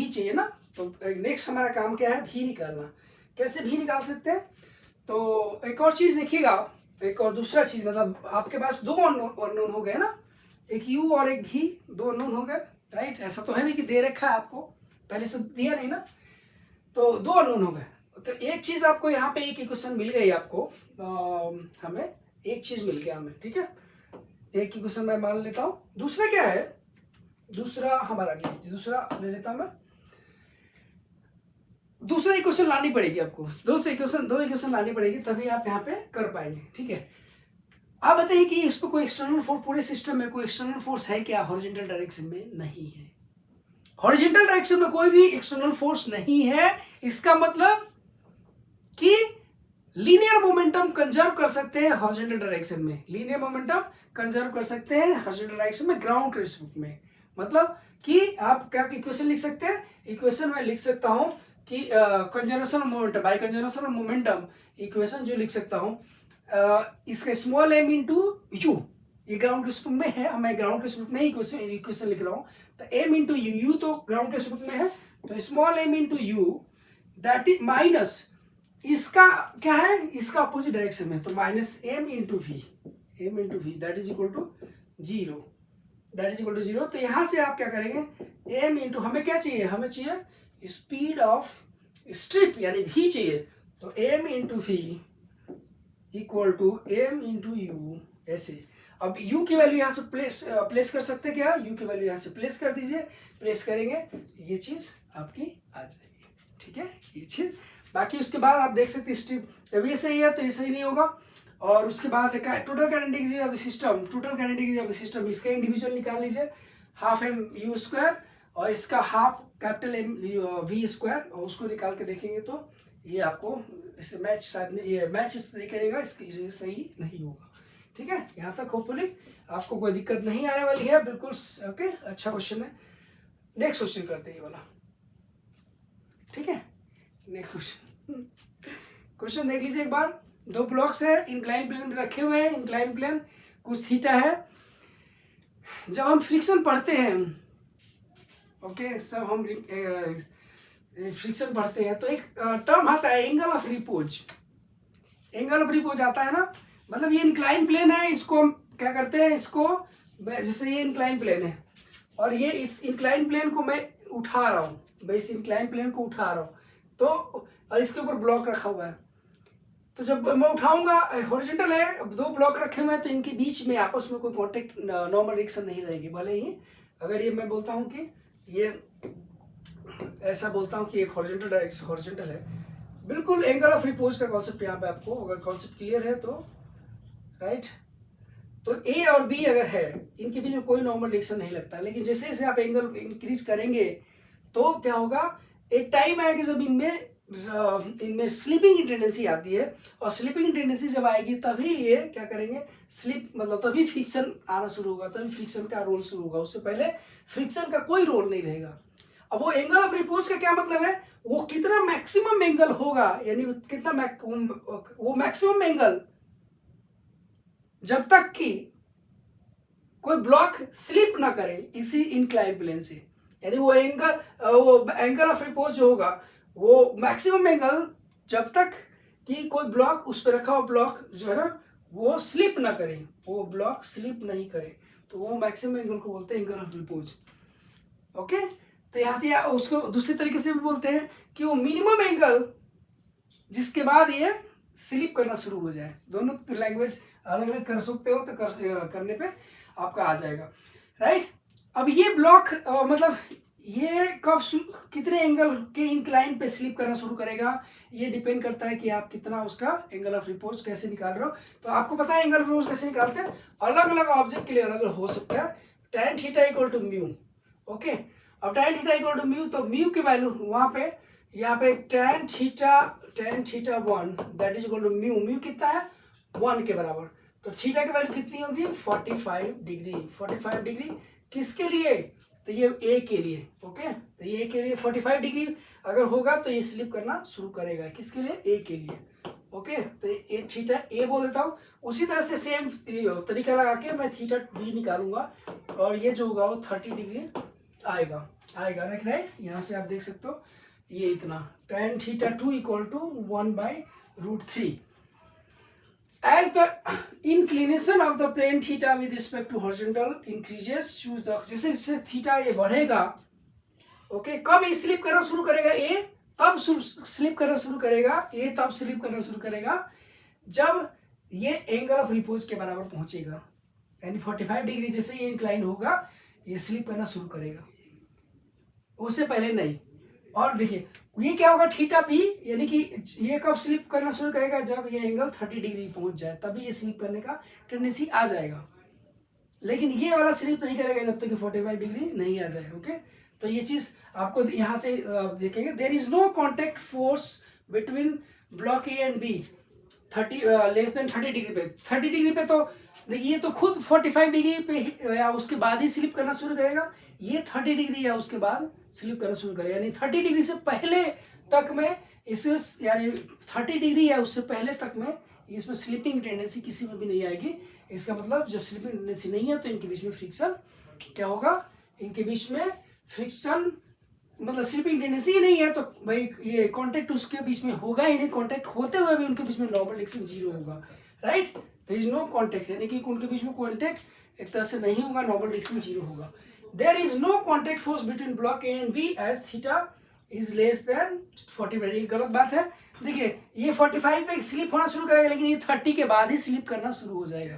S1: चाहिए ना। तो नेक्स्ट हमारा काम क्या है, भी निकालना। कैसे भी निकाल सकते हैं, तो एक और चीज देखिएगा, एक और दूसरा चीज, मतलब आपके पास दो अननोन हो गए ना, एक u और एक भी, दो अननोन हो गए, राइट। ऐसा तो है नहीं कि दे रखा है आपको, पहले से दिया नहीं ना, तो दो अननोन हो गए। तो एक चीज आपको यहाँ पे एक इक्वेशन मिल गई आपको, हमें एक चीज मिल गया हमें, ठीक है, एक इक्वेशन मैं मान लेता हूँ। दूसरा क्या है, दूसरा हमारा दूसरा ले लेता हूँ मैं, दूसरा इक्वेशन लानी पड़ेगी आपको, दो इक्वेशन लानी पड़ेगी, तभी आप यहाँ पे कर पाएंगे, ठीक है। आप बताइए कि इस पर कोई एक्सटर्नल फोर्स, पूरे सिस्टम में कोई एक्सटर्नल फोर्स है क्या, हॉरिजॉन्टल डायरेक्शन में नहीं है, हॉरिजॉन्टल डायरेक्शन में कोई भी एक्सटर्नल फोर्स नहीं है। इसका मतलब कि लीनियर मोमेंटम कंजर्व कर सकते हैं हॉरिजॉन्टल डायरेक्शन में, लीनियर मोमेंटम कंजर्व कर सकते हैं हॉरिजॉन्टल डायरेक्शन में ग्राउंड के रिस्पेक्ट में। मतलब कि आप क्या इक्वेशन लिख सकते हैं, इक्वेशन में लिख सकता हूं कि conservation of momentum, by conservation of momentum equation जो लिख सकता हूं, इसका स्मॉल m इंटू यू, ये ग्राउंड के रिस्पेक्ट में है, मैं ग्राउंड के रिस्पेक्ट में इक्वेशन लिख रहा हूं, तो m इंटू यू तो ग्राउंड के रिस्पेक्ट में है, तो small m into u that is minus, इसका क्या है, इसका अपोजिट डायरेक्शन में, तो minus m into v that is equal to zero, तो यहां से आप क्या करेंगे, m इंटू, हमें क्या चाहिए, हमें चाहिए स्पीड ऑफ स्ट्रिप यानी v चाहिए, तो m into v equal to m into u, ऐसे। अब u की वैल्यू यहाँ से प्लेस कर सकते हैं क्या, u की वैल्यू यहाँ से प्लेस कर दीजिए, प्लेस करेंगे ये चीज आपकी आ जाएगी, ठीक है, ये चीज। बाकी उसके बाद आप देख सकते हैं स्ट्रिप, जब ये सही है तो ये सही नहीं होगा। और उसके बाद टोटल काइनेटिक ऑफ सिस्टम, इसका इंडिविजुअल निकाल लीजिए, हाफ m u स्क्वायर और इसका half capital M v square, और उसको निकाल के देखेंगे तो ये आपको इससे मैच, शायद ये मैच इससे करेगा, इसकी सही नहीं होगा, ठीक है। यहाँ तक होपफुली आपको कोई दिक्कत नहीं आने वाली है, बिल्कुल ओके, अच्छा क्वेश्चन है। नेक्स्ट क्वेश्चन करते हैं ये वाला, ठीक है। नेक्स्ट क्वेश्चन देख लीजिए एक बार, दो ब्लॉक्स है, इंक्लाइन प्लेन में रखे हुए हैं, इंक्लाइन प्लेन कुछ थीटा है। जब हम फ्रिक्शन पढ़ते हैं, ओके, सब हम फ्रिक्शन पढ़ते हैं तो एक टर्म आता है एंगल ऑफ रिपोज, आता है ना, मतलब ये इंक्लाइन प्लेन है, इसको हम क्या करते हैं, इसको जैसे ये इंक्लाइन प्लेन है और ये इस इंक्लाइन प्लेन को मैं उठा रहा हूँ, मैं इस इंक्लाइन प्लेन को उठा रहा हूँ, तो और इसके ऊपर ब्लॉक रखा हुआ है, तो जब मैं उठाऊंगा, हॉरिजॉन्टल है, अब दो ब्लॉक रखे हुए हैं तो इनके बीच में आपस में कोई कॉन्टेक्ट, नॉर्मल रिएक्शन नहीं रहेगी। भले ही अगर ये मैं बोलता हूँ कि ये ऐसा बोलता हूँ कि एक हॉरिजॉन्टल डायरेक्शन हॉरिजॉन्टल है, बिल्कुल एंगल ऑफ रिपोज का कॉन्सेप्ट यहाँ पे आपको अगर कॉन्सेप्ट क्लियर है तो राइट। तो ए और बी अगर है, इनके बीच में कोई नॉर्मल रिएक्शन नहीं लगता, लेकिन जैसे जैसे आप एंगल इंक्रीज करेंगे तो क्या होगा, एक टाइम आएगा जब इनमें स्लिपिंग की टेंडेंसी आती है, और स्लिपिंग टेंडेंसी जब आएगी तभी ये क्या करेंगे, स्लिप मतलब तभी फ्रिक्शन आना शुरू होगा, तभी फ्रिक्शन का रोल शुरू होगा, उससे पहले फ्रिक्शन का कोई रोल नहीं रहेगा। अब वो एंगल ऑफ रिपोज का क्या मतलब है, वो कितना मैक्सिमम एंगल होगा, यानी कितना वो मैक्सिमम एंगल जब तक कि कोई ब्लॉक स्लिप ना करे इसी इंक्लाइन प्लेन से, यानी वो एंगल ऑफ रिपोज जो होगा वो मैक्सिमम एंगल जब तक कि कोई ब्लॉक उस पर रखा हुआ ब्लॉक जो है ना वो स्लिप ना करे, वो ब्लॉक स्लिप नहीं करे, तो वो मैक्सिमम एंगल को बोलते हैं एंगल ऑफ रिपोज। ओके, तो यहाँ से उसको दूसरे तरीके से भी बोलते हैं कि वो मिनिमम एंगल जिसके बाद ये स्लिप करना शुरू हो जाए। दोनों लैंग्वेज अलग अलग कर सकते हो, तो करने पे आपका आ जाएगा राइट। अब ये ब्लॉक मतलब ये कब कितने एंगल के इंक्लाइन पे स्लिप करना शुरू करेगा, ये डिपेंड करता है कि आप कितना उसका एंगल ऑफ रिपोज कैसे निकाल रहे हो। तो आपको पता है एंगल ऑफ रिपोज कैसे निकालते हैं, अलग अलग ऑब्जेक्ट के लिए अलग अलग हो सकता है। tan theta equal to mu, okay. अब tan theta equal to mu, तो म्यू की वैल्यू वहां पे यहाँ पे tan theta 1 that is equal to mu, mu कितना है 1 के बराबर, तो थीटा की वैल्यू कितनी होगी 45 डिग्री। 45 डिग्री किसके लिए, तो ये ए के लिए, ओके। तो ये ए के लिए 45 डिग्री अगर होगा तो ये स्लिप करना शुरू करेगा, किसके लिए, ए के लिए, ओके। तो ये थीटा ए बोल देता हूँ। उसी तरह से सेम तरीका लगा के मैं थीटा बी निकालूंगा, और ये जो होगा वो 30 डिग्री आएगा राइट। यहाँ से आप देख सकते हो ये इतना tan theta 2 equal to 1/√3। As the inclination of the plane theta with respect to horizontal increases, choose the, जैसे जैसे थीटा ये बढ़ेगा, ओके, कब ये स्लिप करना शुरू करेगा, ए तब स्लिप करना शुरू करेगा, ए तब स्लिप करना शुरू करेगा जब ये एंगल ऑफ रिपोज के बराबर पहुंचेगा, यानी 45 डिग्री जैसे ये इंक्लाइन होगा ये स्लिप करना शुरू करेगा, उससे पहले नहीं। और देखिए ये क्या होगा थीटा बी, यानी कि ये कब स्लिप करना शुरू करेगा, जब ये एंगल 30 डिग्री पहुंच जाए तभी ये स्लिप करने का टेंडेंसी आ जाएगा, लेकिन ये वाला स्लिप नहीं करेगा जब तक कि 45 डिग्री नहीं आ जाए, ओके। तो ये चीज आपको यहाँ से देखेंगे, there is no contact force between block A and B 30 less than 30 degree पे। 30 डिग्री पे तो ये तो खुद 45 डिग्री पे या उसके बाद ही स्लिप करना शुरू करेगा, ये 30 डिग्री या उसके बाद स्लिप करना शुरू करेगा, यानी 30 डिग्री से पहले तक में इसमें, यानी 30 डिग्री या उससे पहले तक में इसमें स्लिपिंग टेंडेंसी किसी में भी नहीं आएगी। इसका मतलब जब स्लिपिंग टेंडेंसी नहीं है तो इनके बीच में फ्रिक्शन क्या होगा, इनके बीच में फ्रिक्शन मतलब स्लिपिंग टेंडेंसी ही नहीं है तो भाई ये कांटेक्ट उसके बीच में होगा ही नहीं, कांटेक्ट होते हुए भी उनके बीच में नॉर्मल रिएक्शन 0 होगा right. There is no contact, यानी कि उनके बीच में कांटेक्ट एक तरह से नहीं होगा, नॉर्मल रिएक्शन 0 होगा। There is no contact force between block A and B as theta is less than 45 degree. गलत बात है, देखिए ये 45 पे स्लिप होना शुरू करेगा, लेकिन ये 30 के बाद ही स्लिप करना शुरू हो जाएगा,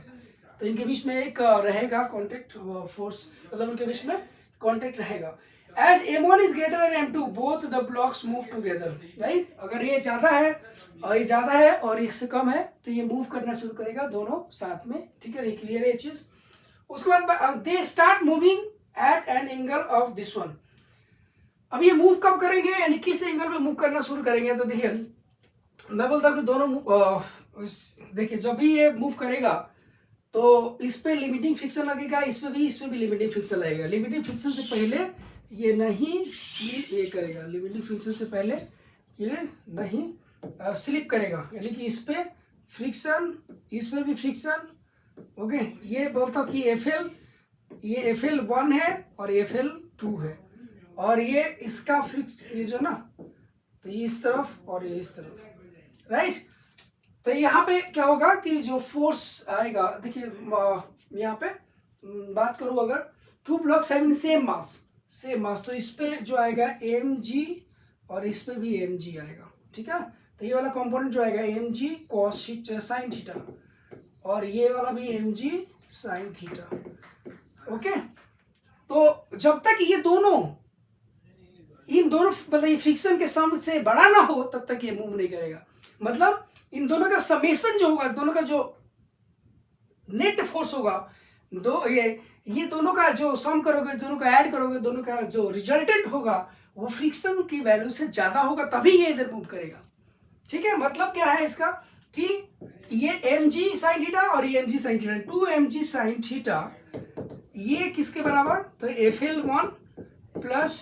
S1: तो इनके बीच में एक रहेगा कांटेक्ट फोर्स, मतलब उनके बीच में कांटेक्ट रहेगा। As m1 is greater than m2, both the blocks move together, right? अगर ये ज्यादा है और इससे कम है तो ये मूव करना शुरू करेगा दोनों साथ में, ठीक है, ये क्लियर है ये चीज। उसके बाद they start moving at an angle of this one. अब ये मूव कब करेंगे, यानी किस एंगल पे मूव करना शुरू करेंगे, तो देखिए मैं बोलता हूँ कि दोनों देखिए जब भी ये मूव करेगा तो इस पे लिमिटिंग फ्रिक्शन लगेगा, इस पे भी लिमिटिंग फ्रिक्शन लगेगा। लिमिटिंग फ्रिक्शन से पहले ये नहीं ये करेगा, लिमिटिंग फ्रिक्शन से पहले ये नहीं स्लिप करेगा, यानी कि इस पे फ्रिक्शन, इस पे भी फ्रिक्शन, ओके। ये बोलता हूँ कि ये FL1 है और FL2 है, और ये इसका फ्रिक्स ये जो ना, तो ये इस तरफ और ये इस तरफ राइट। तो यहाँ पे क्या होगा कि जो फोर्स आएगा, देखिए यहाँ पे बात करूँ अगर 2 ब्लॉक्स हैविंग सेम मास, तो इस पे जो आएगा mg और इस पे भी mg आएगा, ठीक है। तो ये वाला कंपोनेंट जो आएगा m g cos sine theta, और ये वाला भी m g sine theta. Okay, तो जब तक ये दोनों इन दोनों मतलब ये फ्रिक्शन के सम से बड़ा ना हो तब तक ये मूव नहीं करेगा। मतलब इन दोनों का समेशन जो होगा, दोनों का जो नेट फोर्स होगा, दो ये दोनों का जो सम करोगे, दोनों का ऐड करोगे, दोनों का जो रिजल्टेंट होगा वो फ्रिक्शन की वैल्यू से ज्यादा होगा, तभी ये इधर मूव करेगा। ठीक है, मतलब क्या है इसका कि ये एम जी साइन थीटा और ये m g sine theta, 2mg sine theta, ये किसके बराबर, तो FL1 plus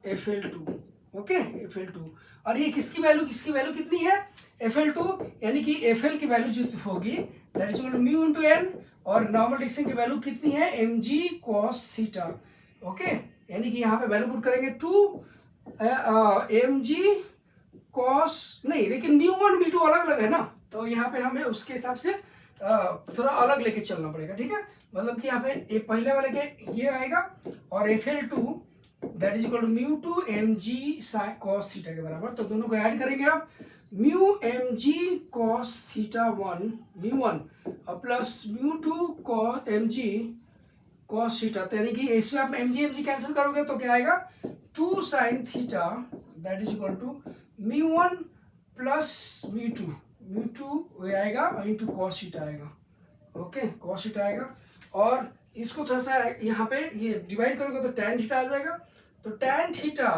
S1: FL2। Okay, FL2, और ये किसकी वैल्यू कितनी है, FL2, यानी कि FL की वैल्यू जो होगी that is equal to mu into n, और नॉर्मल डिक्शन की वैल्यू कितनी है, mg cos थीटा। ओके, यानी कि यहाँ पे वैल्यू पुट करेंगे 2 mg cos, नहीं लेकिन μ1 μ2 अलग अलग है ना, तो यहाँ पे हमें उसके हिसाब से थोड़ा अलग लेके चलना पड़ेगा। ठीक है, मतलब कि यहाँ पे पहले वाले के ये आएगा और FL2 that is equal to μ2 mg cos theta के बराबर, तो दोनों को ऐड करेंगे आप, म्यू mg cos थीटा 1 μ1 और प्लस μ2 mg cos थीटा, तो यानी कि इसमें आप mg कैंसिल करोगे तो क्या आएगा, 2 sin theta that is equal to μ1 plus μ2 वो आएगा इंटू cos थीटा आएगा। ओके, cos थीटा आएगा, और इसको थोड़ा सा यहाँ पे ये डिवाइड करोगे तो tan थीटा आ जाएगा, तो tan theta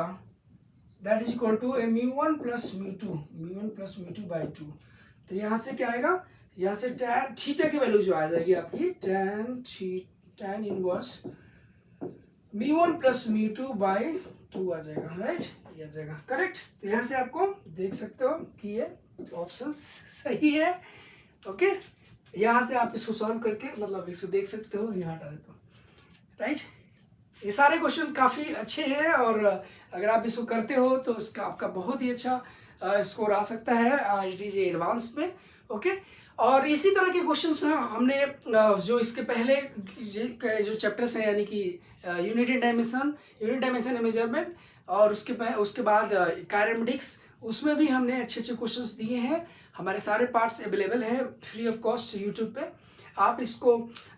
S1: that is equal to μ1 plus μ2 by 2। तो यहाँ से क्या आएगा, यहाँ से tan थीटा की वैल्यू जो आ जाएगी आपकी tan इनवर्स μ1 प्लस μ2 बाई 2 आ जाएगा, राइट, ये आ जाएगा करेक्ट। तो यहाँ से आपको देख सकते हो कि ये ऑप्शन सही है। ओके, यहाँ से आप इसको सॉल्व करके मतलब इसको देख सकते हो, यहाँ हटा देता हूँ, राइट। ये सारे क्वेश्चन काफ़ी अच्छे हैं, और अगर आप इसको करते हो तो इसका आपका बहुत ही अच्छा स्कोर आ सकता है IIT एडवांस में। ओके, और इसी तरह के क्वेश्चंस ना हमने जो इसके पहले जो चैप्टर्स हैं, यानी कि यूनिट डायमेंशन मेजरमेंट, और उसके बाद कायरेमेटिक्स, उसमें भी हमने अच्छे अच्छे क्वेश्चंस दिए हैं। हमारे सारे पार्ट्स अवेलेबल हैं फ्री ऑफ कॉस्ट यूट्यूब पे। आप इसको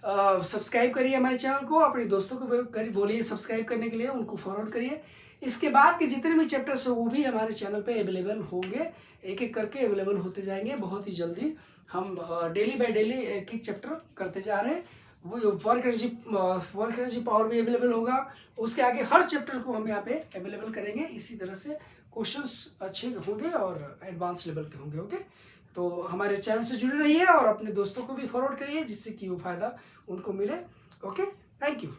S1: सब्सक्राइब करिए हमारे चैनल को, अपने दोस्तों को बोलिए सब्सक्राइब करने के लिए, उनको फॉरवर्ड करिए। इसके बाद के जितने भी चैप्टर्स हैं वो भी हमारे चैनल पे अवेलेबल होंगे, एक एक करके अवेलेबल होते जाएंगे बहुत ही जल्दी। हम डेली बाय डेली एक एक चैप्टर करते जा रहे हैं। वो वर्क एनर्जी पावर भी अवेलेबल होगा, उसके आगे हर चैप्टर को हम यहाँ पे अवेलेबल करेंगे। इसी तरह से क्वेश्चंस अच्छे होंगे और एडवांस लेवल के होंगे। ओके, तो हमारे चैनल से जुड़े रहिए और अपने दोस्तों को भी फॉरवर्ड करिए, जिससे कि वो फायदा उनको मिले। Okay, thank you.